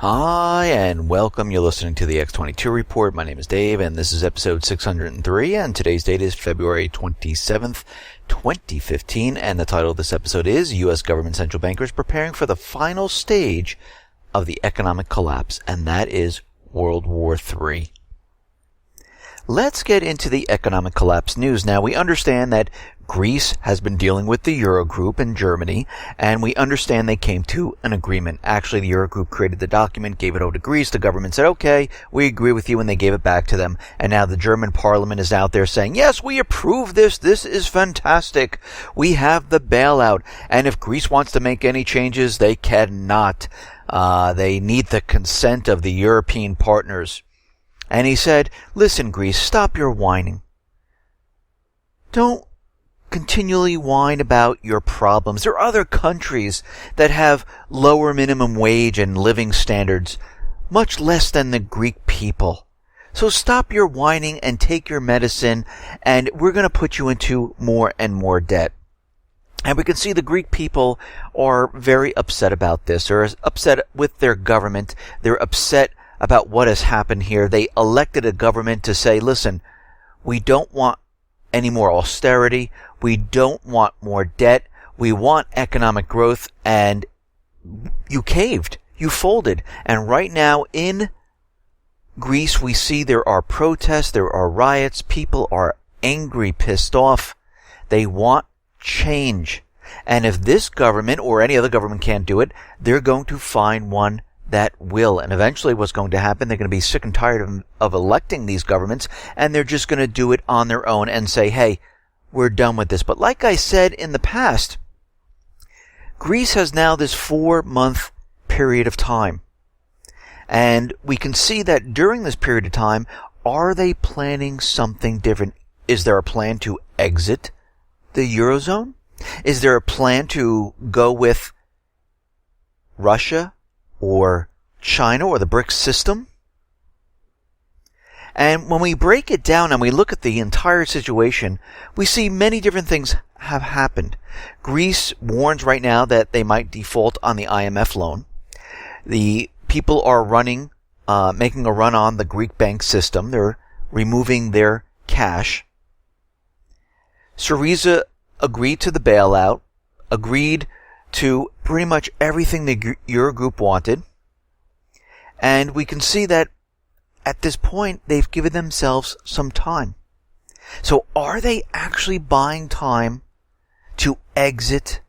Hi, and welcome. You're listening to the X22 Report. My name is Dave, and this is episode 603, and today's date is February 27th, 2015, and the title of this episode is U.S. Government Central Bankers Preparing for the Final Stage of the Economic Collapse, and that is World War III. Let's get into the economic collapse news. Now, we understand that Greece has been dealing with the Eurogroup in Germany, and we understand they came to an agreement. Actually, the Eurogroup created the document, gave it over to Greece. The government said, okay, we agree with you, and they gave it back to them. And now the German parliament is out there saying, yes, we approve this. This is fantastic. We have the bailout. And if Greece wants to make any changes, they cannot. They need the consent of the European partners. And he said, listen, Greece, stop your whining. Don't continually whine about your problems. There are other countries that have lower minimum wage and living standards, much less than the Greek people. So stop your whining and take your medicine, and we're going to put you into more and more debt. And we can see the Greek people are very upset about this. They're upset with their government. They're upset about what has happened here. They elected a government to say, listen, we don't want any more austerity. We don't want more debt. We want economic growth. And you caved. You folded. And right now in Greece, we see there are protests. There are riots. People are angry, pissed off. They want change. And if this government or any other government can't do it, they're going to find one that will. And eventually what's going to happen, they're going to be sick and tired of electing these governments, and they're just going to do it on their own and say, hey, we're done with this. But like I said in the past, Greece has now this 4-month period of time. And we can see that during this period of time, are they planning something different? Is there a plan to exit the Eurozone? Is there a plan to go with Russia or China or the BRICS system? And when we break it down and we look at the entire situation, we see many different things have happened. Greece warns right now that they might default on the IMF loan. The people are making a run on the Greek bank system. They're removing their cash. Syria agreed to the bailout, agreed to pretty much everything the Eurogroup wanted. And we can see that at this point, they've given themselves some time. So are they actually buying time to exit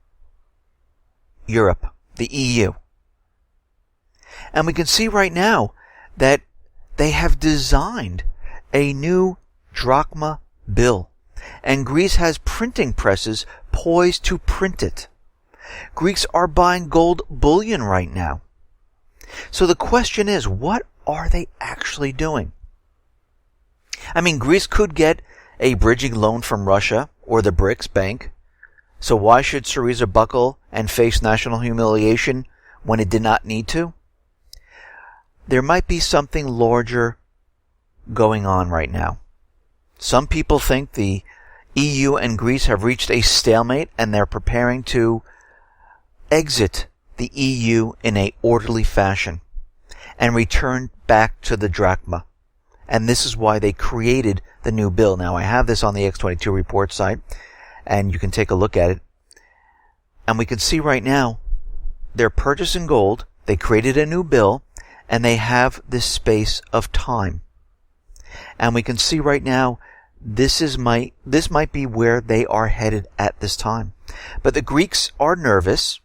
Europe, the EU? And we can see right now that they have designed a new Drachma bill. And Greece has printing presses poised to print it. Greeks are buying gold bullion right now. So the question is, what are they actually doing? I mean, Greece could get a bridging loan from Russia or the BRICS bank. So why should Syria buckle and face national humiliation when it did not need to? There might be something larger going on right now. Some people think the EU and Greece have reached a stalemate and they're preparing to exit the EU in a orderly fashion and return back to the drachma. And this is why they created the new bill. Now, I have this on the X22 Report site, and you can take a look at it. And we can see right now, they're purchasing gold, they created a new bill, and they have this space of time. And we can see right now, this might be where they are headed at this time. But the Greeks are nervous.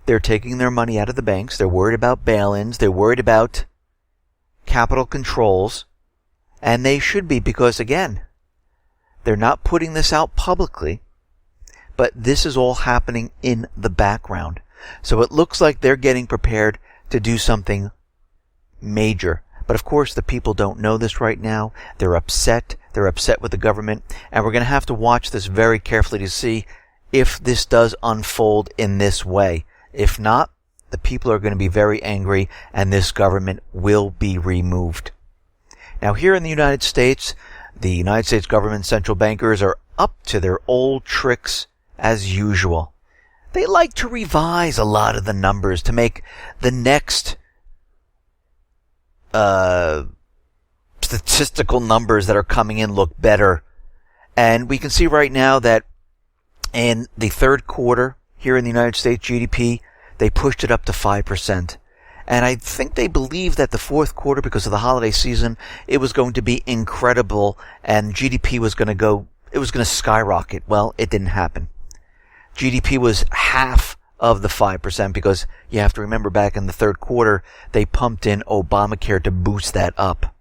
They're taking their money out of the banks. They're worried about bail-ins. They're worried about capital controls. And they should be, because again, they're not putting this out publicly, but this is all happening in the background. So it looks like they're getting prepared to do something major. But of course, the people don't know this right now. They're upset. They're upset with the government. And we're going to have to watch this very carefully to see if this does unfold in this way. If not, the people are going to be very angry and this government will be removed. Now, here in the United States government central bankers are up to their old tricks as usual. They like to revise a lot of the numbers to make the next statistical numbers that are coming in look better. And we can see right now that in the third quarter here in the United States, GDP, they pushed it up to 5%. And I think they believed that the fourth quarter, because of the holiday season, it was going to be incredible and GDP was going to skyrocket. Well, it didn't happen. GDP was half of the 5% because you have to remember back in the third quarter, they pumped in Obamacare to boost that up.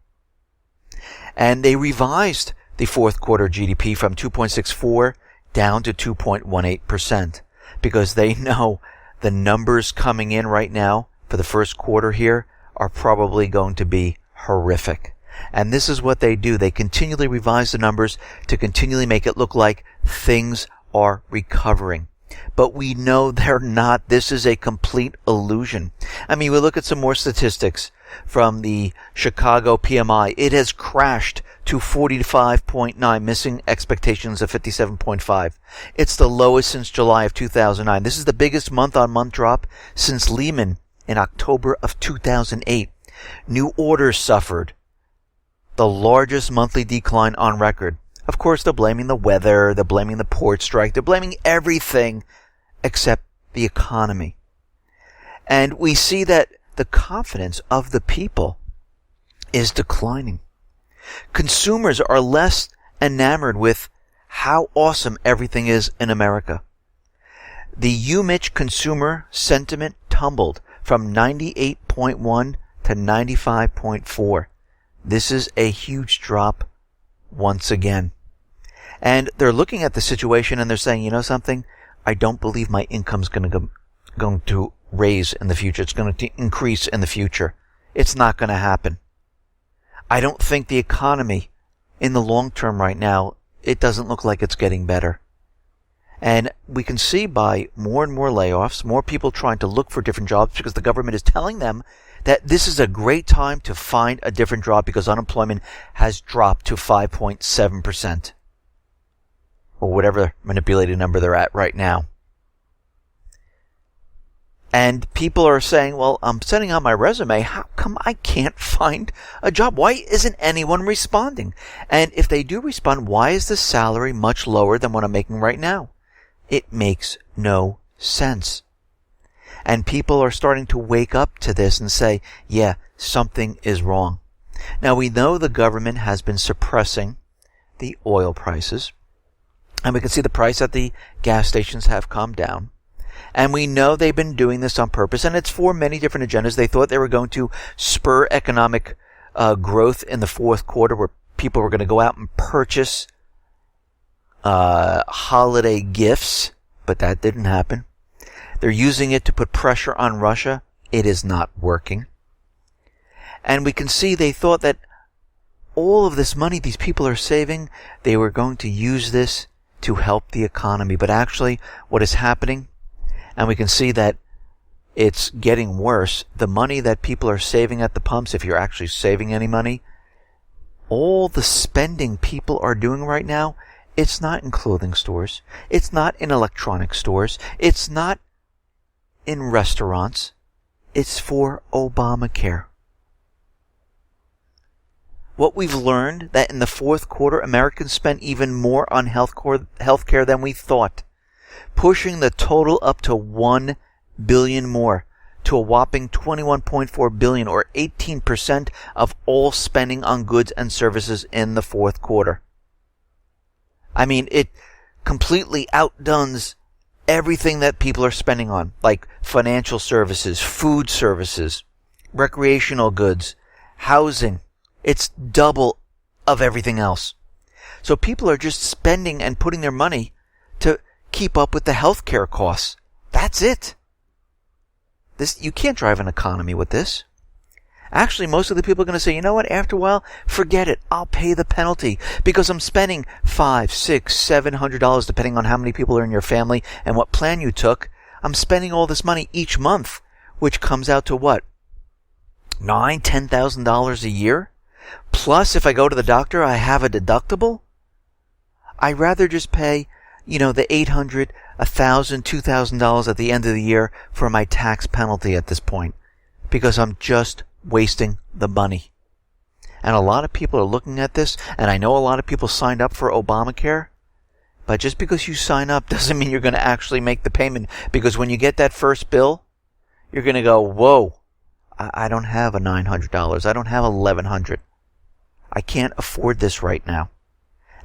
And they revised the fourth quarter GDP from 2.64 down to 2.18% because they know the numbers coming in right now for the first quarter here are probably going to be horrific. And this is what they do. They continually revise the numbers to continually make it look like things are recovering. But we know they're not. This is a complete illusion. I mean, we look at some more statistics from the Chicago PMI. It has crashed to 45.9, missing expectations of 57.5. It's the lowest since July of 2009. This is the biggest month-on-month drop since Lehman in October of 2008. New orders suffered the largest monthly decline on record. Of course, they're blaming the weather, they're blaming the port strike, they're blaming everything except the economy. And we see that the confidence of the people is declining. Consumers are less enamored with how awesome everything is in America. The UMich consumer sentiment tumbled from 98.1 to 95.4. This is a huge drop once again. And they're looking at the situation and they're saying, you know something? I don't believe my income's going to raise in the future. It's going to increase in the future. It's not going to happen. I don't think the economy in the long term right now, it doesn't look like it's getting better. And we can see by more and more layoffs, more people trying to look for different jobs because the government is telling them that this is a great time to find a different job because unemployment has dropped to 5.7%. Or whatever manipulated number they're at right now. And people are saying, well, I'm sending out my resume. How come I can't find a job? Why isn't anyone responding? And if they do respond, why is the salary much lower than what I'm making right now? It makes no sense. And people are starting to wake up to this and say, yeah, something is wrong. Now, we know the government has been suppressing the oil prices. And we can see the price at the gas stations have come down. And we know they've been doing this on purpose, and it's for many different agendas. They thought they were going to spur economic growth in the fourth quarter where people were going to go out and purchase holiday gifts, but that didn't happen. They're using it to put pressure on Russia. It is not working. And we can see they thought that all of this money these people are saving, they were going to use this to help the economy. But actually, what is happening, and we can see that it's getting worse, the money that people are saving at the pumps, if you're actually saving any money, all the spending people are doing right now, it's not in clothing stores, it's not in electronic stores, it's not in restaurants, it's for Obamacare. What we've learned that in the fourth quarter, Americans spent even more on healthcare than we thought, pushing the total up to $1 billion more, to a whopping $21.4 billion, or 18% of all spending on goods and services in the fourth quarter. I mean, it completely outdoes everything that people are spending on, like financial services, food services, recreational goods, housing. It's double of everything else. So people are just spending and putting their money to keep up with the healthcare costs. That's it. You can't drive an economy with this. Actually, most of the people are going to say, you know what, after a while, forget it. I'll pay the penalty because I'm spending $500, $600, $700, depending on how many people are in your family and what plan you took. I'm spending all this money each month, which comes out to what? $9,000, $10,000 a year? Plus, if I go to the doctor, I have a deductible? I'd rather just pay, the $800, $1,000, $2,000 at the end of the year for my tax penalty at this point, because I'm just wasting the money. And a lot of people are looking at this, and I know a lot of people signed up for Obamacare, but just because you sign up doesn't mean you're going to actually make the payment, because when you get that first bill, you're going to go, whoa, I don't have a $900. I don't have $1,100. I can't afford this right now.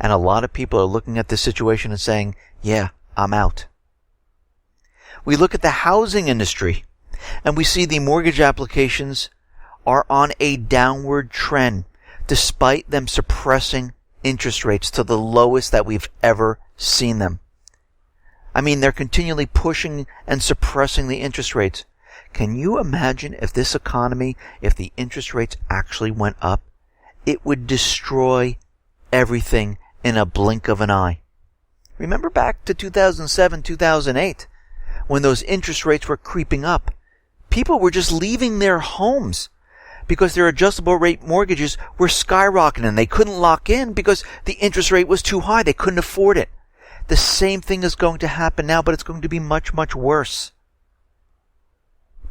And a lot of people are looking at this situation and saying, yeah, I'm out. We look at the housing industry, and we see the mortgage applications are on a downward trend, despite them suppressing interest rates to the lowest that we've ever seen them. I mean, they're continually pushing and suppressing the interest rates. Can you imagine if this economy, if the interest rates actually went up? It would destroy everything in a blink of an eye. Remember back to 2007, 2008, when those interest rates were creeping up. People were just leaving their homes because their adjustable rate mortgages were skyrocketing and they couldn't lock in because the interest rate was too high. They couldn't afford it. The same thing is going to happen now, but it's going to be much, much worse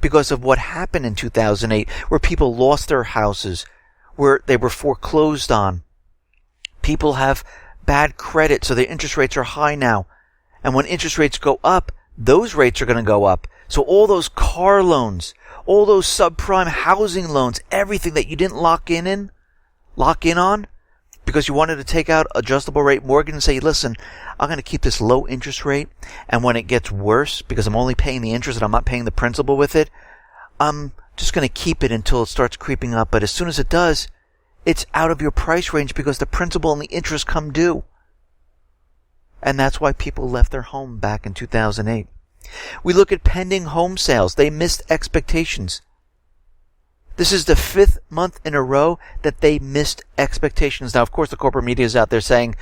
because of what happened in 2008, where people lost their houses, where they were foreclosed on. People have bad credit, so their interest rates are high now. And when interest rates go up, those rates are going to go up. So all those car loans, all those subprime housing loans, everything that you didn't lock in on, because you wanted to take out adjustable rate mortgage and say, listen, I'm going to keep this low interest rate, and when it gets worse, because I'm only paying the interest and I'm not paying the principal with it, I'm just going to keep it until it starts creeping up. But as soon as it does, it's out of your price range because the principal and the interest come due. And that's why people left their home back in 2008. We look at pending home sales. They missed expectations. This is the 5th month in a row that they missed expectations. Now, of course, the corporate media is out there saying,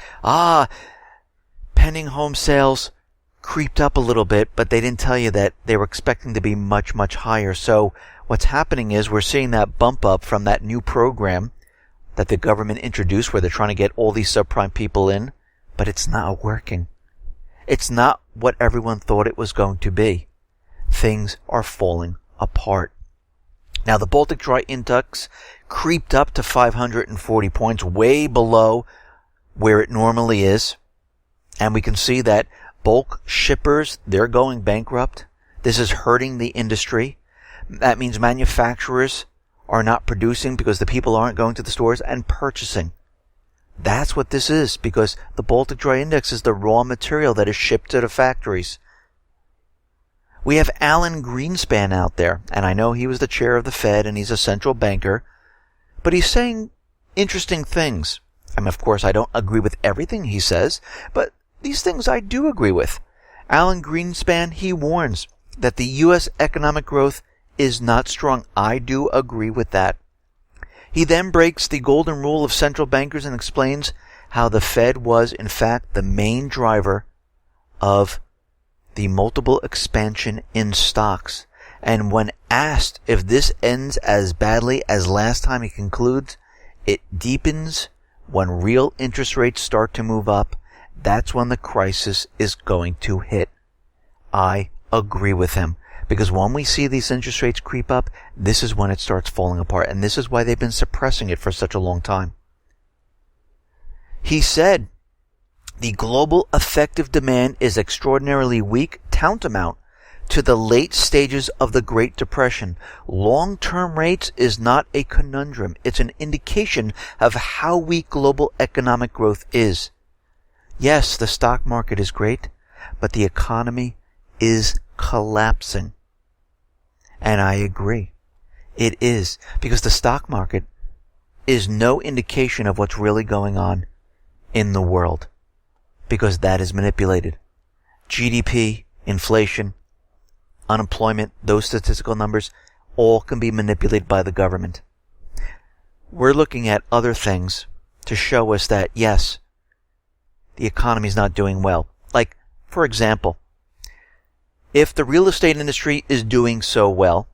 pending home sales creeped up a little bit, but they didn't tell you that they were expecting to be much, much higher. So what's happening is we're seeing that bump up from that new program that the government introduced where they're trying to get all these subprime people in, but it's not working. It's not what everyone thought it was going to be. Things are falling apart. Now, the Baltic Dry Index creeped up to 540 points, way below where it normally is. And we can see that bulk shippers, they're going bankrupt. This is hurting the industry. That means manufacturers are not producing because the people aren't going to the stores and purchasing. That's what this is, because the Baltic Dry Index is the raw material that is shipped to the factories. We have Alan Greenspan out there, and I know he was the chair of the Fed and he's a central banker, but he's saying interesting things. I mean, of course, I don't agree with everything he says, but these things I do agree with. Alan Greenspan, he warns that the U.S. economic growth is not strong. I do agree with that. He then breaks the golden rule of central bankers and explains how the Fed was, in fact, the main driver of the multiple expansion in stocks. And when asked if this ends as badly as last time, he concludes, it deepens when real interest rates start to move up. That's when the crisis is going to hit. I agree with him. Because when we see these interest rates creep up, this is when it starts falling apart. And this is why they've been suppressing it for such a long time. He said, the global effective demand is extraordinarily weak, tantamount to the late stages of the Great Depression. Long-term rates is not a conundrum. It's an indication of how weak global economic growth is. Yes, the stock market is great, but the economy is collapsing. And I agree. It is, because the stock market is no indication of what's really going on in the world, because that is manipulated. GDP, inflation, unemployment, those statistical numbers, all can be manipulated by the government. We're looking at other things to show us that, yes, the economy is not doing well. Like, for example, if the real estate industry is doing so well,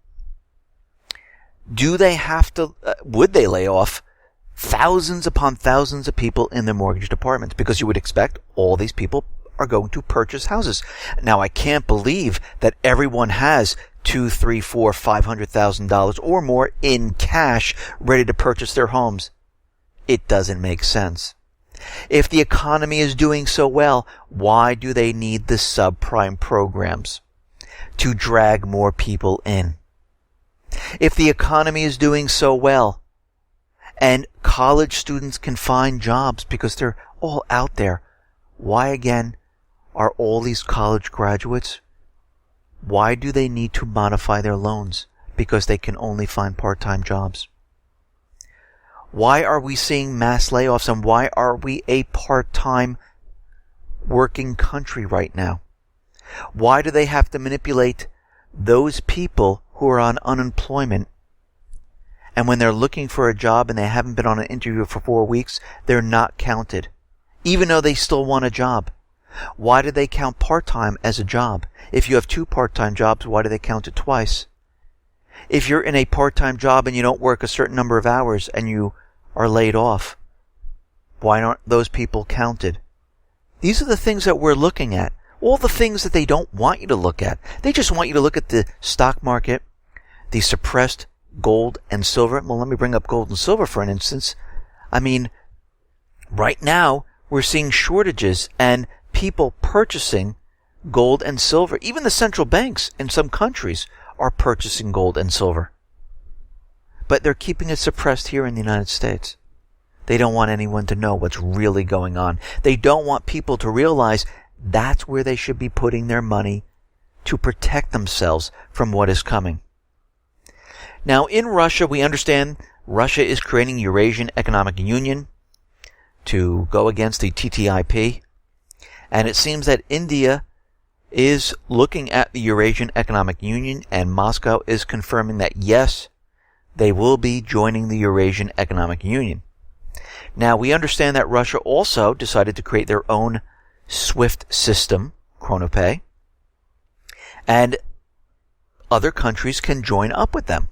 would they lay off thousands upon thousands of people in their mortgage departments? Because you would expect all these people are going to purchase houses. Now, I can't believe that everyone has $200,000, $300,000, $400,000, $500,000 or more in cash ready to purchase their homes. It doesn't make sense. If the economy is doing so well, why do they need the subprime programs? To drag more people in. If the economy is doing so well, and college students can find jobs because they're all out there, why again are all these college graduates, why do they need to modify their loans? Because they can only find part-time jobs. Why are we seeing mass layoffs, and why are we a part-time working country right now? Why do they have to manipulate those people who are on unemployment, and when they're looking for a job and they haven't been on an interview for 4 weeks, they're not counted, even though they still want a job? Why do they count part-time as a job? If you have 2 part-time jobs, why do they count it twice? If you're in a part-time job and you don't work a certain number of hours and you are laid off, why aren't those people counted? These are the things that we're looking at. All the things that they don't want you to look at. They just want you to look at the stock market, the suppressed gold and silver. Well, let me bring up gold and silver for an instance. I mean, right now, we're seeing shortages and people purchasing gold and silver. Even the central banks in some countries are purchasing gold and silver. But they're keeping it suppressed here in the United States. They don't want anyone to know what's really going on. They don't want people to realize that's where they should be putting their money to protect themselves from what is coming. Now, in Russia, we understand Russia is creating Eurasian Economic Union to go against the TTIP. And it seems that India is looking at the Eurasian Economic Union, and Moscow is confirming that, yes, they will be joining the Eurasian Economic Union. Now, we understand that Russia also decided to create their own SWIFT system, ChronoPay, and other countries can join up with them.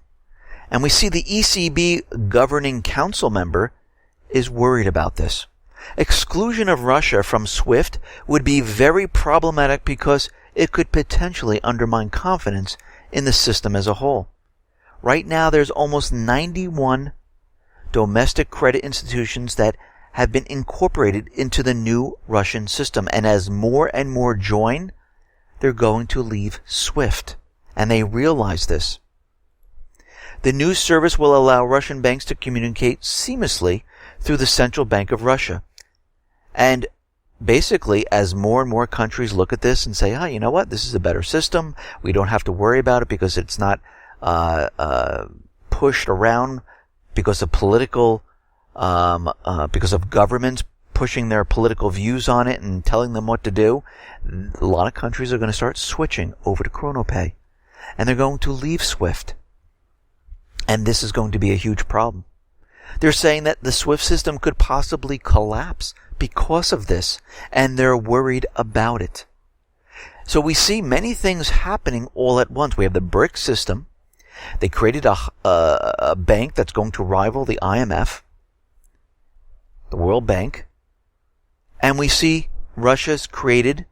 And we see the ECB governing council member is worried about this. Exclusion of Russia from SWIFT would be very problematic because it could potentially undermine confidence in the system as a whole. Right now, there's almost 91 domestic credit institutions that have been incorporated into the new Russian system. And as more and more join, they're going to leave SWIFT. And they realize this. The new service will allow Russian banks to communicate seamlessly through the Central Bank of Russia. And basically, as more and more countries look at this and say, oh, you know what, this is a better system. We don't have to worry about it because it's not pushed around because of because of governments pushing their political views on it and telling them what to do. A lot of countries are going to start switching over to ChronoPay. And they're going to leave SWIFT. And this is going to be a huge problem. They're saying that the SWIFT system could possibly collapse because of this, and they're worried about it. So we see many things happening all at once. We have the BRIC system. They created a bank that's going to rival the IMF, the World Bank. And we see Russia's created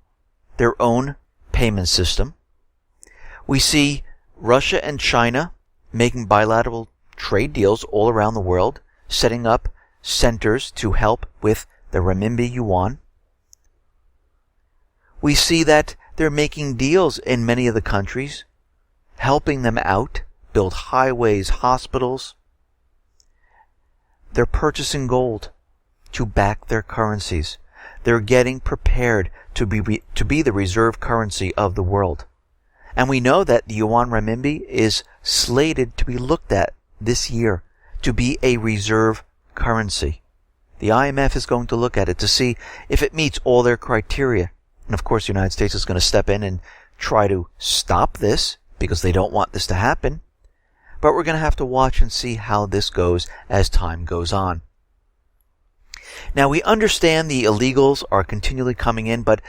their own payment system. We see Russia and China making bilateral trade deals all around the world, setting up centers to help with the renminbi yuan. We see that they're making deals in many of the countries, helping them out, build highways, hospitals. They're purchasing gold to back their currencies. They're getting prepared to be the reserve currency of the world. And we know that the yuan renminbi is slated to be looked at this year to be a reserve currency. The IMF is going to look at it to see if it meets all their criteria. And of course, the United States is going to step in and try to stop this because they don't want this to happen. But we're going to have to watch and see how this goes as time goes on. Now, we understand the illegals are continually coming in, but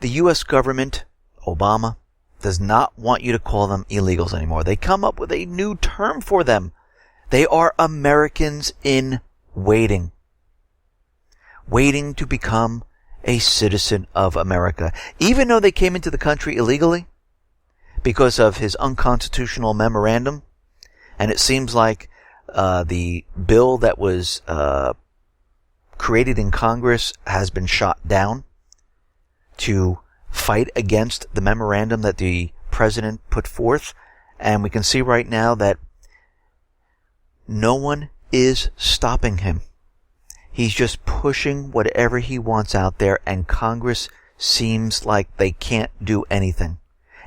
the U.S. government, Obama, does not want you to call them illegals anymore. They come up with a new term for them. They are Americans in waiting. Waiting to become a citizen of America. Even though they came into the country illegally because of his unconstitutional memorandum, and it seems like the bill that was created in Congress has been shot down to fight against the memorandum that the president put forth. And we can see right now that no one is stopping him. He's just pushing whatever he wants out there, and Congress seems like they can't do anything.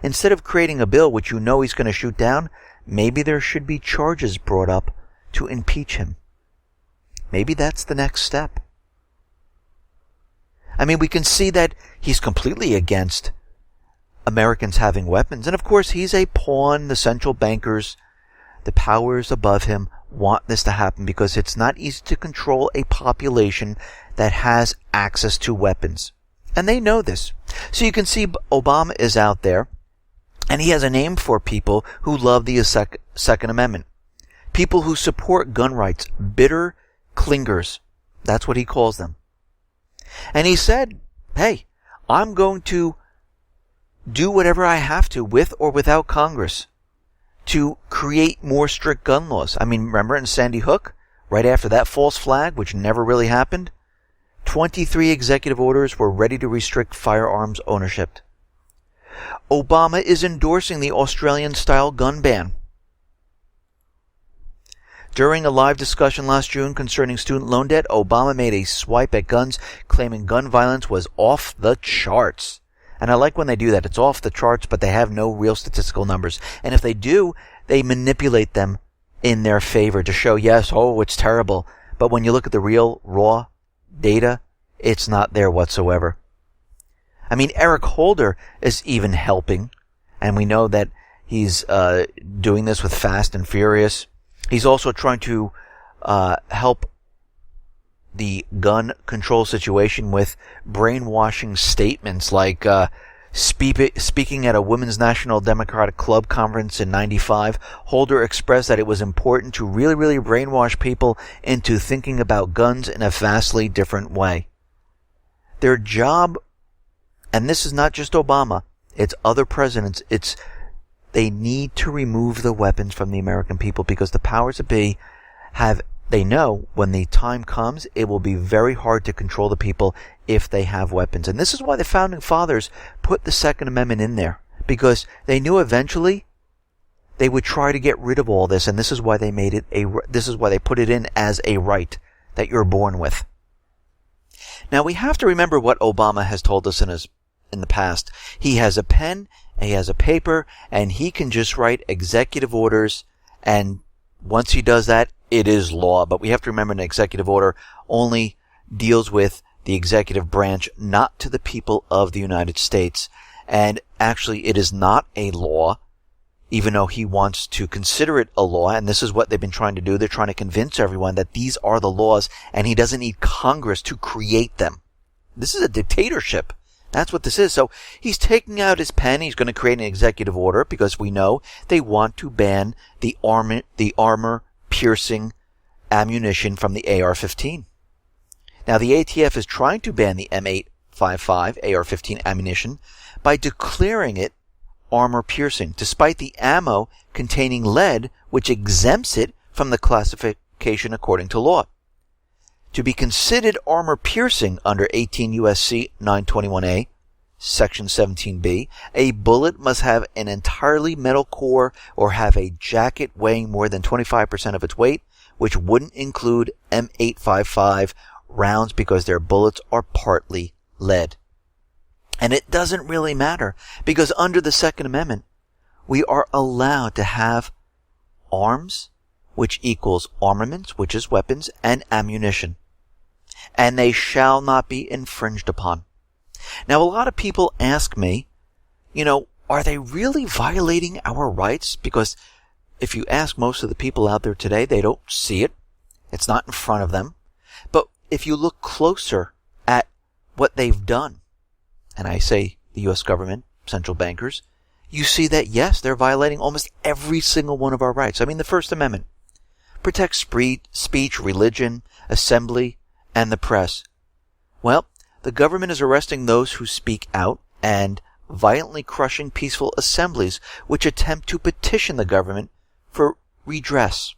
Instead of creating a bill which you know he's going to shoot down, maybe there should be charges brought up to impeach him. Maybe that's the next step. I mean, we can see that he's completely against Americans having weapons. And of course, he's a pawn. The central bankers, the powers above him, want this to happen because it's not easy to control a population that has access to weapons. And they know this. So you can see Obama is out there, and he has a name for people who love the Second Amendment. People who support gun rights. Bitter clingers. That's what he calls them. And he said, hey, I'm going to do whatever I have to, with or without Congress, to create more strict gun laws. I mean, remember in Sandy Hook, right after that false flag, which never really happened, 23 executive orders were ready to restrict firearms ownership. Obama is endorsing the Australian-style gun ban. During a live discussion last June concerning student loan debt, Obama made a swipe at guns, claiming gun violence was off the charts. And I like when they do that. It's off the charts, but they have no real statistical numbers. And if they do, they manipulate them in their favor to show, yes, oh, it's terrible. But when you look at the real, raw data, it's not there whatsoever. I mean, Eric Holder is even helping. And we know that he's doing this with Fast and Furious. He's also trying to help the gun control situation with brainwashing statements like speaking at a Women's National Democratic Club conference in 95, Holder expressed that it was important to really, really brainwash people into thinking about guns in a vastly different way. Their job, and this is not just Obama, it's other presidents, they need to remove the weapons from the American people because the powers that be they know when the time comes, it will be very hard to control the people if they have weapons. And this is why the Founding Fathers put the Second Amendment in there, because they knew eventually they would try to get rid of all this, and this is why they put it in as a right that you're born with. Now we have to remember what Obama has told us in the past. He has a pen, and he has a paper, and he can just write executive orders, and once he does that, it is law. But we have to remember an executive order only deals with the executive branch, not to the people of the United States. And actually, it is not a law, even though he wants to consider it a law. And this is what they've been trying to do. They're trying to convince everyone that these are the laws, and he doesn't need Congress to create them. This is a dictatorship. That's what this is. So he's taking out his pen. He's going to create an executive order because we know they want to ban the armor-piercing ammunition from the AR-15. Now, the ATF is trying to ban the M855 AR-15 ammunition by declaring it armor-piercing, despite the ammo containing lead, which exempts it from the classification according to law. To be considered armor-piercing under 18 U.S.C. 921A, Section 17B, a bullet must have an entirely metal core or have a jacket weighing more than 25% of its weight, which wouldn't include M855 rounds because their bullets are partly lead. And it doesn't really matter because under the Second Amendment, we are allowed to have arms, which equals armaments, which is weapons, and ammunition. And they shall not be infringed upon. Now, a lot of people ask me, are they really violating our rights? Because if you ask most of the people out there today, they don't see it. It's not in front of them. But if you look closer at what they've done, and I say the U.S. government, central bankers, you see that, yes, they're violating almost every single one of our rights. I mean, the First Amendment protects speech, religion, assembly, and the press. Well, the government is arresting those who speak out and violently crushing peaceful assemblies which attempt to petition the government for redress.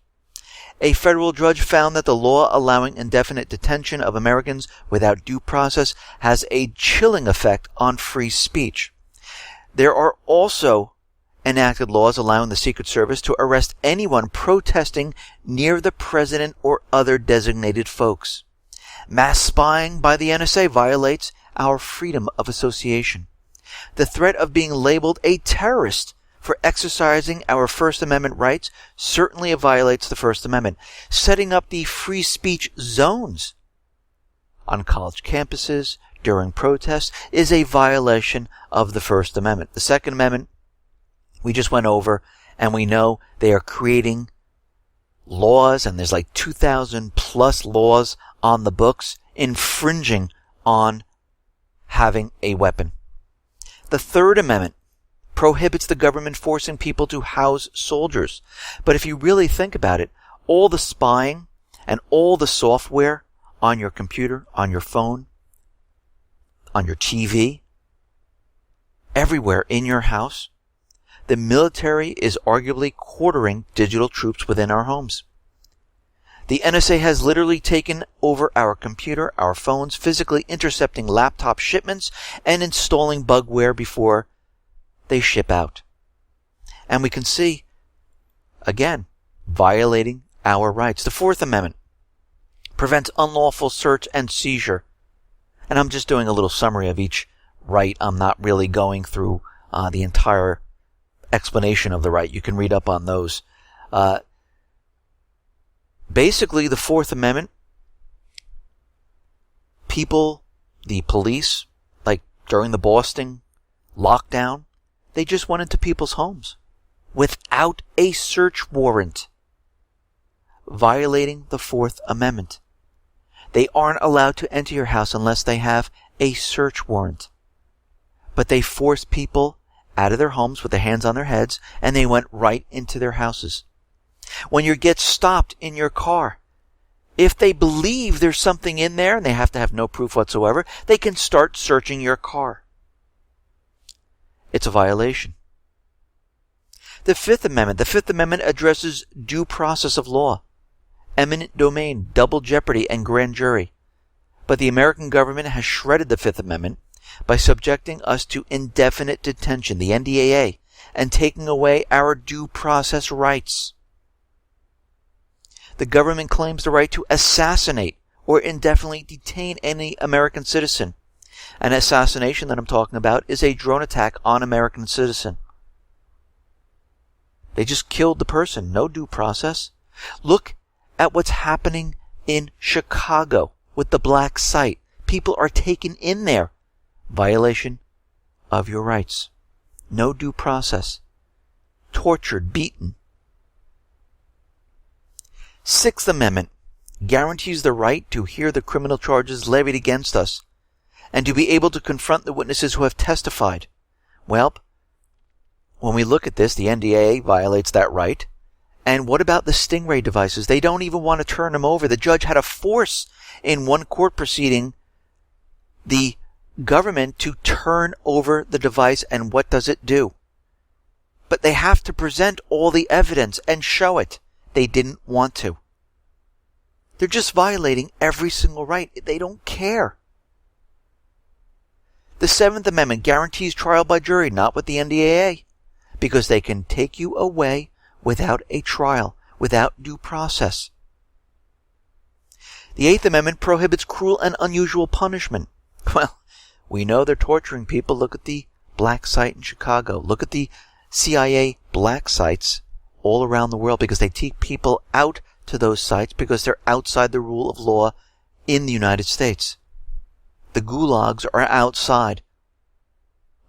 A federal judge found that the law allowing indefinite detention of Americans without due process has a chilling effect on free speech. There are also enacted laws allowing the Secret Service to arrest anyone protesting near the president or other designated folks. Mass spying by the NSA violates our freedom of association. The threat of being labeled a terrorist for exercising our First Amendment rights certainly violates the First Amendment. Setting up the free speech zones on college campuses during protests is a violation of the First Amendment. The Second Amendment, we just went over, and we know they are creating laws, and there's like 2,000 plus laws on the books infringing on having a weapon. The Third Amendment prohibits the government forcing people to house soldiers. But if you really think about it, all the spying and all the software on your computer, on your phone, on your TV, everywhere in your house, the military is arguably quartering digital troops within our homes. The NSA has literally taken over our computer, our phones, physically intercepting laptop shipments and installing bugware before they ship out. And we can see, again, violating our rights. The Fourth Amendment prevents unlawful search and seizure. And I'm just doing a little summary of each right. I'm not really going through the entire explanation of the right. You can read up on those. Basically, the Fourth Amendment, people, the police, like during the Boston lockdown, they just went into people's homes without a search warrant, violating the Fourth Amendment. They aren't allowed to enter your house unless they have a search warrant. But they forced people out of their homes with their hands on their heads, and they went right into their houses. When you get stopped in your car, if they believe there's something in there, and they have to have no proof whatsoever, they can start searching your car. It's a violation. The Fifth Amendment. The Fifth Amendment addresses due process of law, eminent domain, double jeopardy, and grand jury. But the American government has shredded the Fifth Amendment by subjecting us to indefinite detention, the NDAA, and taking away our due process rights. The government claims the right to assassinate or indefinitely detain any American citizen. An assassination that I'm talking about is a drone attack on an American citizen. They just killed the person. No due process. Look at what's happening in Chicago with the black site. People are taken in there. Violation of your rights. No due process. Tortured, beaten. Sixth Amendment guarantees the right to hear the criminal charges levied against us and to be able to confront the witnesses who have testified. Well, when we look at this, the NDAA violates that right. And what about the Stingray devices? They don't even want to turn them over. The judge had to force in one court proceeding the government to turn over the device, and what does it do? But they have to present all the evidence and show it. They didn't want to. They're just violating every single right. They don't care. The Seventh Amendment guarantees trial by jury, not with the NDAA, because they can take you away without a trial, without due process. The Eighth Amendment prohibits cruel and unusual punishment. Well, we know they're torturing people. Look at the black site in Chicago. Look at the CIA black sites all around the world, because they take people out to those sites because they're outside the rule of law in the United States. The gulags are outside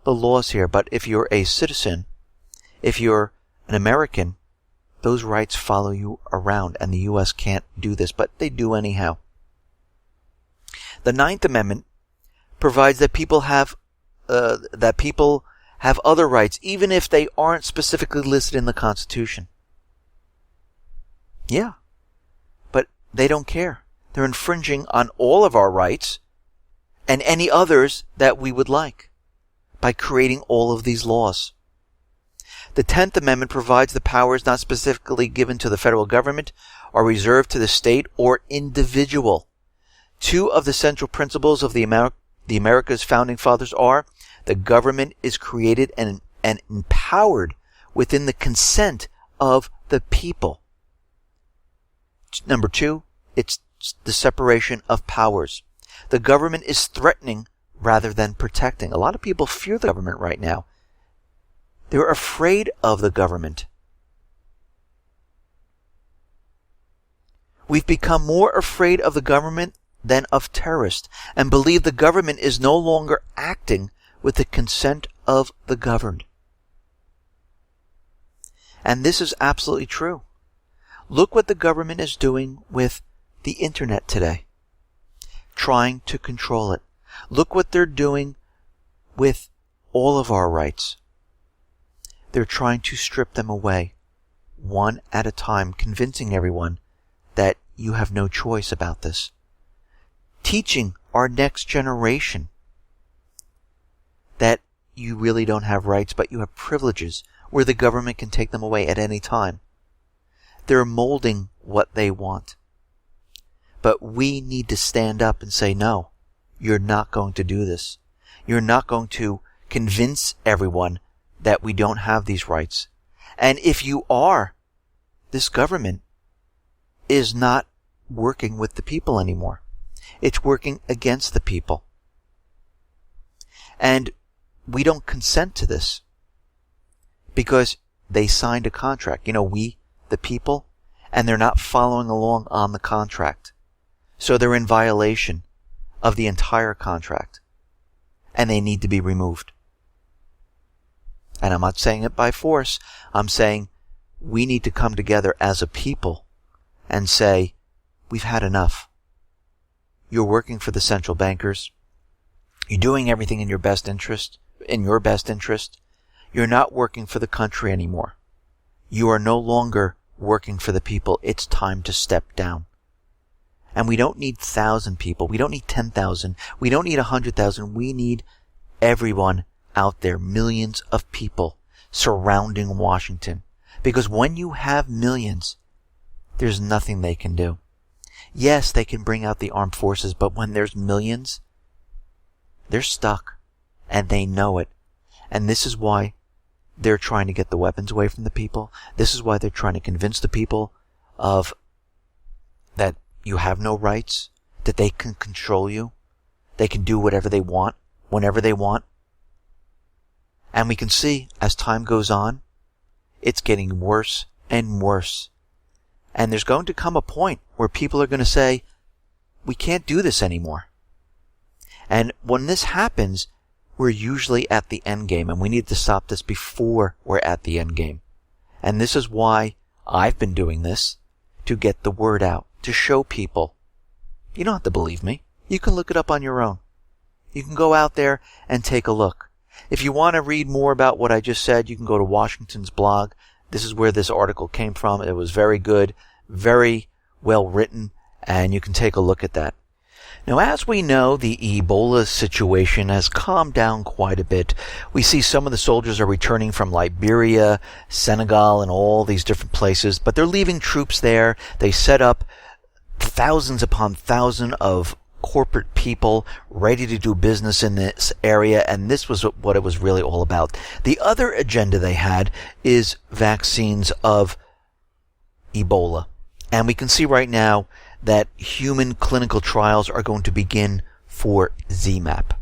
the laws here. But if you're a citizen, if you're an American, those rights follow you around, and the U.S. can't do this, but they do anyhow. The Ninth Amendment provides that people have other rights, even if they aren't specifically listed in the Constitution. Yeah, but they don't care. They're infringing on all of our rights, and any others that we would like by creating all of these laws. The 10th Amendment provides the powers not specifically given to the federal government are reserved to the state or individual. Two of the central principles of the America's founding fathers are the government is created and empowered within the consent of the people. Number 2, it's the separation of powers. The government is threatening rather than protecting. A lot of people fear the government right now. They're afraid of the government. We've become more afraid of the government than of terrorists, and believe the government is no longer acting with the consent of the governed. And this is absolutely true. Look what the government is doing with the internet today, trying to control it. Look what they're doing with all of our rights. They're trying to strip them away, one at a time, convincing everyone that you have no choice about this. Teaching our next generation that you really don't have rights, but you have privileges where the government can take them away at any time. They're molding what they want. But we need to stand up and say, no, you're not going to do this. You're not going to convince everyone that we don't have these rights. And if you are, this government is not working with the people anymore. It's working against the people. And we don't consent to this because they signed a contract. We, the people, and they're not following along on the contract. So they're in violation of the entire contract. And they need to be removed. And I'm not saying it by force. I'm saying we need to come together as a people and say, we've had enough. You're working for the central bankers. You're doing everything in your best interest. You're not working for the country anymore. You are no longer working for the people. It's time to step down. And we don't need 1,000 people. We don't need 10,000. We don't need 100,000. We need everyone out there, millions of people surrounding Washington. Because when you have millions, there's nothing they can do. Yes, they can bring out the armed forces, but when there's millions, they're stuck. And they know it. And this is why they're trying to get the weapons away from the people. This is why they're trying to convince the people of that you have no rights, that they can control you. They can do whatever they want, whenever they want. And we can see, as time goes on, it's getting worse and worse. And there's going to come a point where people are going to say, we can't do this anymore. And when this happens, we're usually at the end game, and we need to stop this before we're at the end game. And this is why I've been doing this, to get the word out, to show people. You don't have to believe me. You can look it up on your own. You can go out there and take a look. If you want to read more about what I just said, you can go to Washington's blog. This is where this article came from. It was very good, very well written, and you can take a look at that. Now, as we know, the Ebola situation has calmed down quite a bit. We see some of the soldiers are returning from Liberia, Senegal, and all these different places, but they're leaving troops there. They set up thousands upon thousands of corporate people ready to do business in this area, and this was what it was really all about. The other agenda they had is vaccines of Ebola. And we can see right now that human clinical trials are going to begin for ZMapp.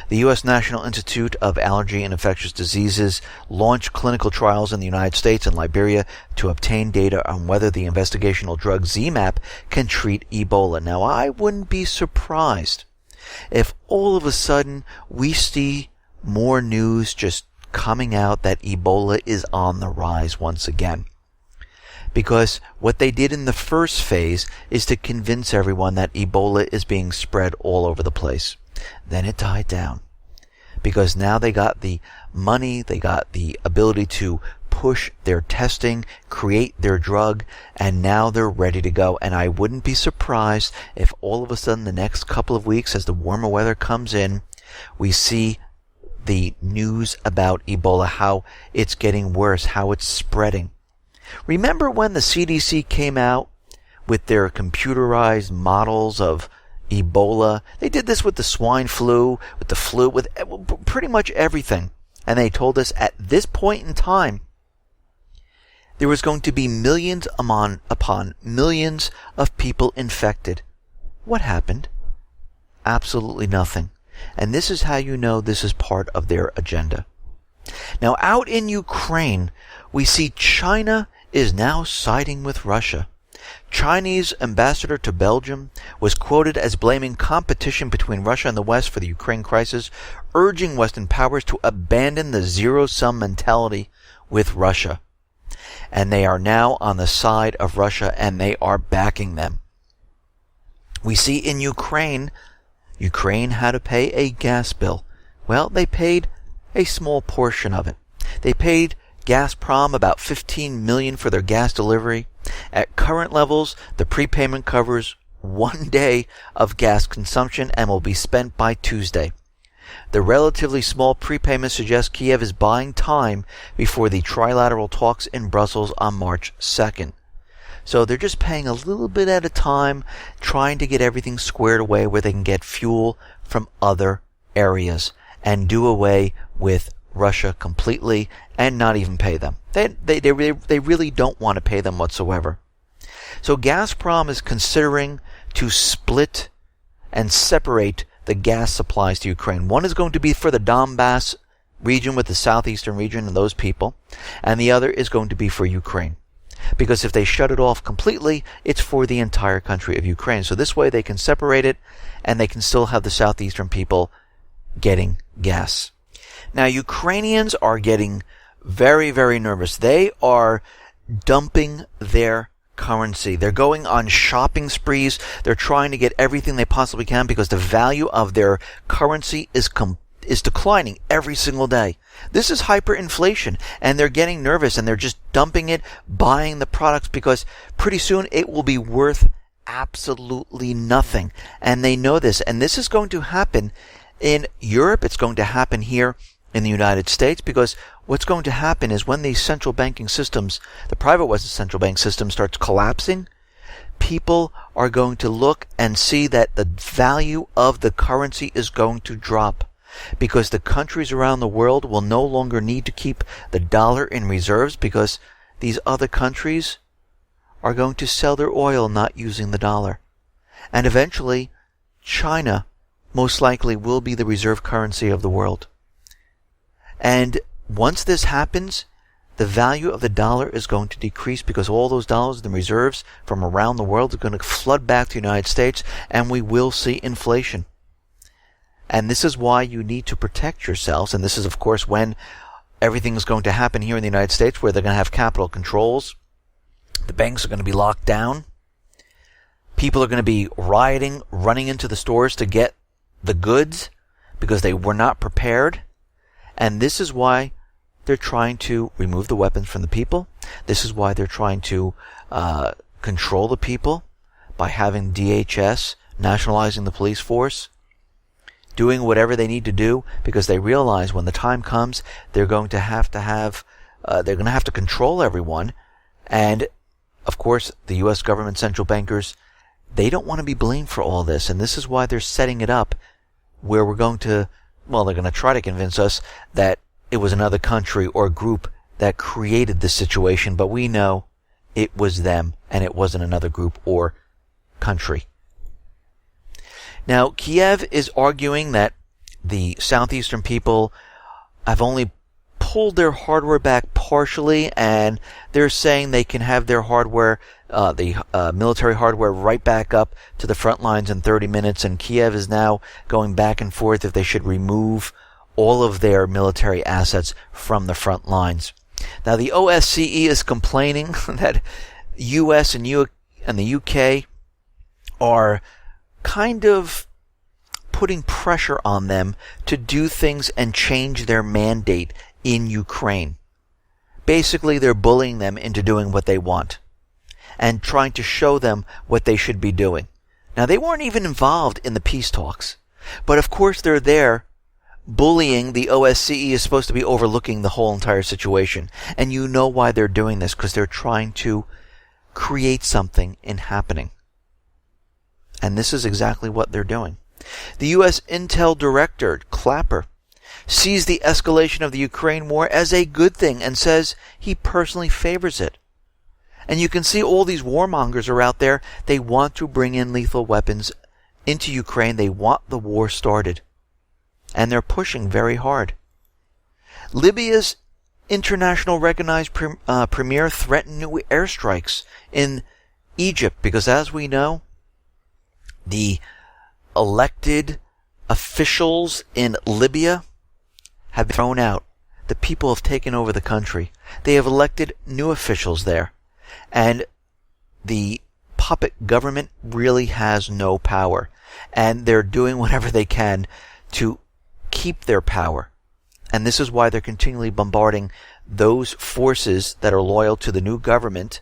The U.S. National Institute of Allergy and Infectious Diseases launched clinical trials in the United States and Liberia to obtain data on whether the investigational drug ZMapp can treat Ebola. Now, I wouldn't be surprised if all of a sudden we see more news just coming out that Ebola is on the rise once again. Because what they did in the first phase is to convince everyone that Ebola is being spread all over the place. Then it died down. Because now they got the money, they got the ability to push their testing, create their drug, and now they're ready to go. And I wouldn't be surprised if all of a sudden the next couple of weeks, as the warmer weather comes in, we see the news about Ebola, how it's getting worse, how it's spreading. Remember when the CDC came out with their computerized models of Ebola? They did this with the swine flu, with the flu, with pretty much everything. And they told us at this point in time, there was going to be millions upon millions of people infected. What happened? Absolutely nothing. And this is how you know this is part of their agenda. Now, out in Ukraine, we see China is now siding with Russia. Chinese ambassador to Belgium was quoted as blaming competition between Russia and the West for the Ukraine crisis, urging Western powers to abandon the zero-sum mentality with Russia. And they are now on the side of Russia, and they are backing them. We see in Ukraine had to pay a gas bill. Well, they paid a small portion of it. They paid Gazprom about $15 million for their gas delivery. At current levels, the prepayment covers 1 day of gas consumption and will be spent by Tuesday. The relatively small prepayment suggests Kiev is buying time before the trilateral talks in Brussels on March 2nd. So they're just paying a little bit at a time, trying to get everything squared away where they can get fuel from other areas and do away with Russia completely and not even pay them. They really don't want to pay them whatsoever. So Gazprom is considering to split and separate the gas supplies to Ukraine. One is going to be for the Donbass region with the southeastern region and those people, and the other is going to be for Ukraine. Because if they shut it off completely, it's for the entire country of Ukraine. So this way they can separate it, and they can still have the southeastern people getting gas. Now, Ukrainians are getting very, very nervous. They are dumping their currency. They're going on shopping sprees. They're trying to get everything they possibly can because the value of their currency is declining every single day. This is hyperinflation, and they're getting nervous, and they're just dumping it, buying the products, because pretty soon it will be worth absolutely nothing. And they know this, and this is going to happen in Europe. It's going to happen here in the United States, because what's going to happen is when these central banking systems, the private Western central bank system, starts collapsing, people are going to look and see that the value of the currency is going to drop, because the countries around the world will no longer need to keep the dollar in reserves, because these other countries are going to sell their oil not using the dollar. And eventually, China most likely will be the reserve currency of the world. And once this happens, the value of the dollar is going to decrease, because all those dollars and reserves from around the world are going to flood back to the United States, and we will see inflation. And this is why you need to protect yourselves. And this is, of course, when everything is going to happen here in the United States, where they're going to have capital controls. The banks are going to be locked down. People are going to be rioting, running into the stores to get the goods because they were not prepared. And this is why they're trying to remove the weapons from the people. This is why they're trying to control the people by having DHS, nationalizing the police force, doing whatever they need to do, because they realize when the time comes, they're going to have to control everyone. And of course, the U.S. government central bankers, they don't want to be blamed for all this. And this is why they're setting it up where they're going to try to convince us that it was another country or group that created this situation, but we know it was them, and it wasn't another group or country. Now, Kiev is arguing that the southeastern people have only pulled their hardware back partially, and they're saying they can have their hardware, the military hardware, right back up to the front lines in 30 minutes, and Kiev is now going back and forth if they should remove all of their military assets from the front lines. Now, the OSCE is complaining that US and the UK are kind of putting pressure on them to do things and change their mandate in Ukraine. Basically, they're bullying them into doing what they want and trying to show them what they should be doing. Now, they weren't even involved in the peace talks, but of course they're there bullying. The OSCE is supposed to be overlooking the whole entire situation, and you know why they're doing this, because they're trying to create something in happening. And this is exactly what they're doing. The U.S. Intel Director, Clapper, sees the escalation of the Ukraine war as a good thing and says he personally favors it. And you can see all these warmongers are out there. They want to bring in lethal weapons into Ukraine. They want the war started. And they're pushing very hard. Libya's international recognized premier threatened new airstrikes in Egypt because, as we know, the elected officials in Libya have been thrown out. The people have taken over the country. They have elected new officials there. And the puppet government really has no power. And they're doing whatever they can to keep their power. And this is why they're continually bombarding those forces that are loyal to the new government.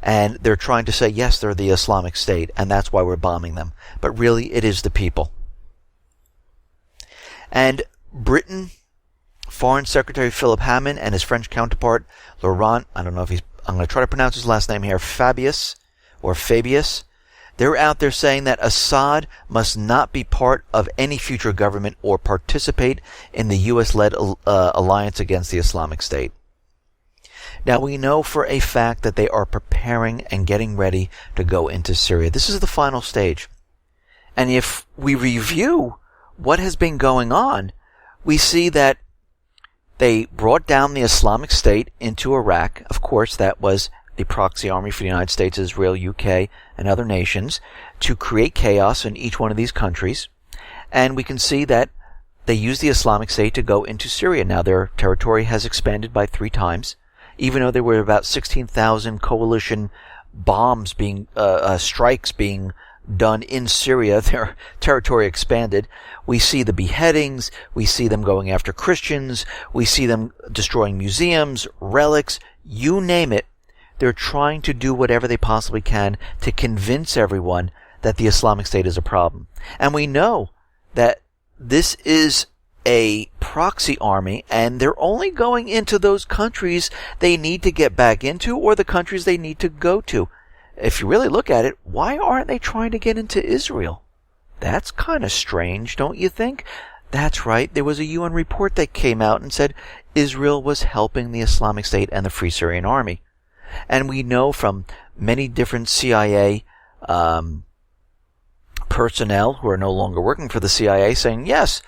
And they're trying to say, yes, they're the Islamic State, and that's why we're bombing them. But really, it is the people. And Britain, Foreign Secretary Philip Hammond and his French counterpart, Laurent, I'm going to try to pronounce his last name here, Fabius, they're out there saying that Assad must not be part of any future government or participate in the U.S.-led alliance against the Islamic State. Now, we know for a fact that they are preparing and getting ready to go into Syria. This is the final stage. And if we review what has been going on, we see that they brought down the Islamic State into Iraq. Of course, that was the proxy army for the United States, Israel, UK, and other nations to create chaos in each one of these countries. And we can see that they used the Islamic State to go into Syria. Now, their territory has expanded by 3 times. Even though there were about 16,000 coalition bombs strikes being done in Syria, their territory expanded. We see the beheadings, we see them going after Christians, we see them destroying museums, relics, you name it. They're trying to do whatever they possibly can to convince everyone that the Islamic State is a problem. And we know that this is a proxy army, and they're only going into those countries they need to get back into or the countries they need to go to. If you really look at it, why aren't they trying to get into Israel? That's kind of strange, don't you think? That's right, there was a UN report that came out and said Israel was helping the Islamic State and the Free Syrian Army. And we know from many different CIA personnel who are no longer working for the CIA saying, yes,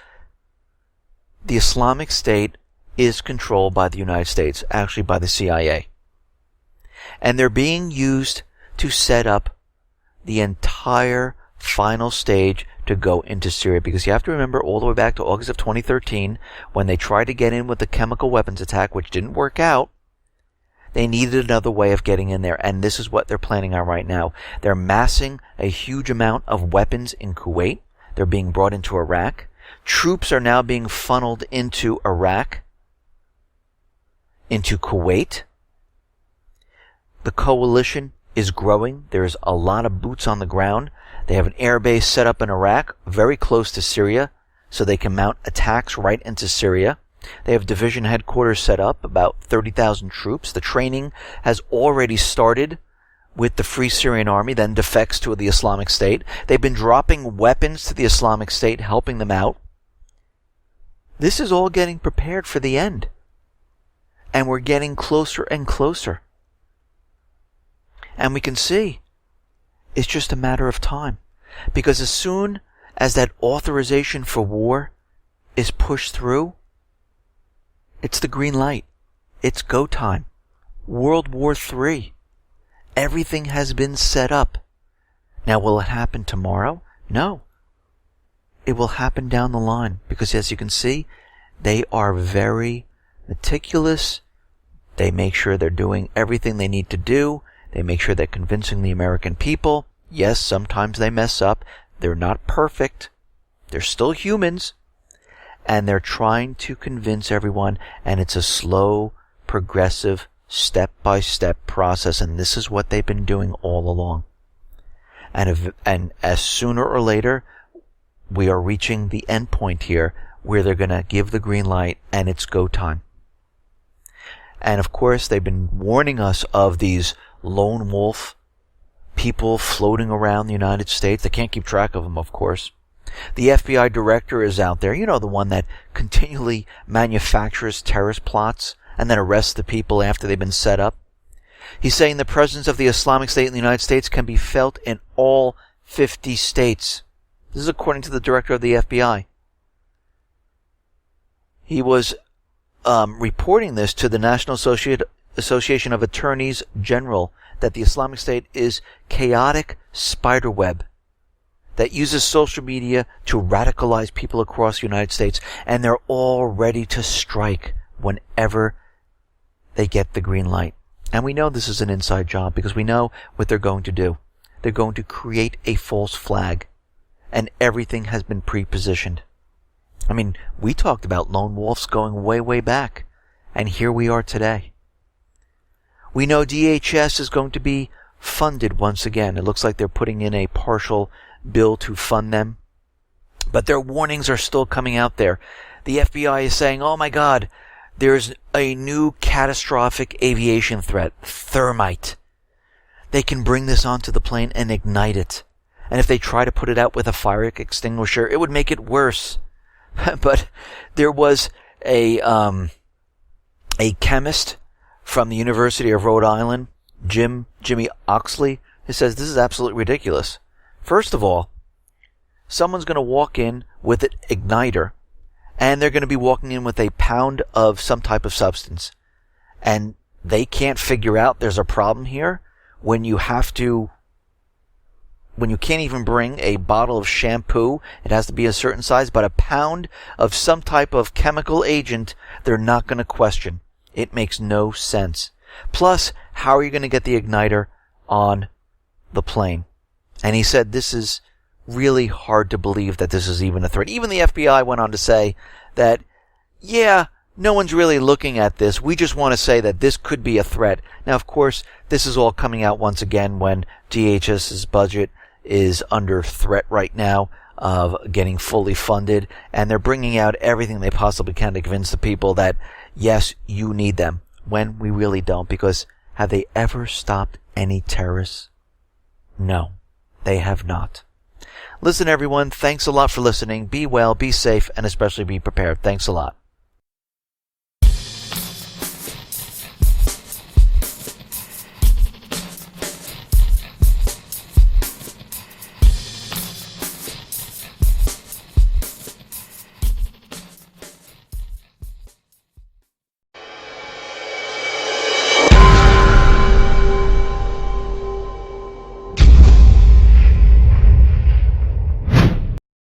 the Islamic State is controlled by the United States, actually by the CIA. And they're being used to set up the entire final stage to go into Syria. Because you have to remember all the way back to August of 2013, when they tried to get in with the chemical weapons attack, which didn't work out, they needed another way of getting in there. And this is what they're planning on right now. They're massing a huge amount of weapons in Kuwait. They're being brought into Iraq. Troops are now being funneled into Iraq, into Kuwait. The coalition is growing. There's a lot of boots on the ground. They have an air base set up in Iraq, very close to Syria, so they can mount attacks right into Syria. They have division headquarters set up, about 30,000 troops. The training has already started with the Free Syrian Army, then defects to the Islamic State. They've been dropping weapons to the Islamic State, helping them out. This is all getting prepared for the end. And we're getting closer and closer. And we can see it's just a matter of time. Because as soon as that authorization for war is pushed through, it's the green light. It's go time. World War III. Everything has been set up. Now, will it happen tomorrow? No. It will happen down the line. Because as you can see, they are very meticulous. They make sure they're doing everything they need to do. They make sure they're convincing the American people. Yes, sometimes they mess up. They're not perfect. They're still humans. And they're trying to convince everyone, and it's a slow progressive, step-by-step process, and this is what they've been doing all along. And as sooner or later, we are reaching the end point here where they're going to give the green light and it's go time. And of course, they've been warning us of these lone wolf people floating around the United States. They can't keep track of them, of course. The FBI director is out there, the one that continually manufactures terrorist plots and then arrests the people after they've been set up. He's saying the presence of the Islamic State in the United States can be felt in all 50 states. This is according to the director of the FBI. He was reporting this to the National Association of Attorneys General that the Islamic State is chaotic spiderweb that uses social media to radicalize people across the United States, and they're all ready to strike whenever they get the green light. And we know this is an inside job because we know what they're going to do. They're going to create a false flag, and everything has been pre-positioned. I mean, we talked about lone wolves going way, way back, and here we are today. We know DHS is going to be funded once again. It looks like they're putting in a partial bill to fund them, but their warnings are still coming out there. The FBI is saying, oh my God, there's a new catastrophic aviation threat, thermite. They can bring this onto the plane and ignite it. And if they try to put it out with a fire extinguisher, it would make it worse. But there was a chemist from the University of Rhode Island, Jimmy Oxley, who says this is absolutely ridiculous. First of all, someone's going to walk in with an igniter, and they're going to be walking in with a pound of some type of substance. And they can't figure out there's a problem here when you can't even bring a bottle of shampoo. It has to be a certain size, but a pound of some type of chemical agent, they're not going to question. It makes no sense. Plus, how are you going to get the igniter on the plane? And he said this is really hard to believe that this is even a threat. Even the FBI went on to say that, yeah, no one's really looking at this. We just want to say that this could be a threat. Now, of course, this is all coming out once again when DHS's budget is under threat right now of getting fully funded, and they're bringing out everything they possibly can to convince the people that, yes, you need them, when we really don't, because have they ever stopped any terrorists? No, they have not. Listen, everyone, thanks a lot for listening. Be well, be safe, and especially be prepared. Thanks a lot.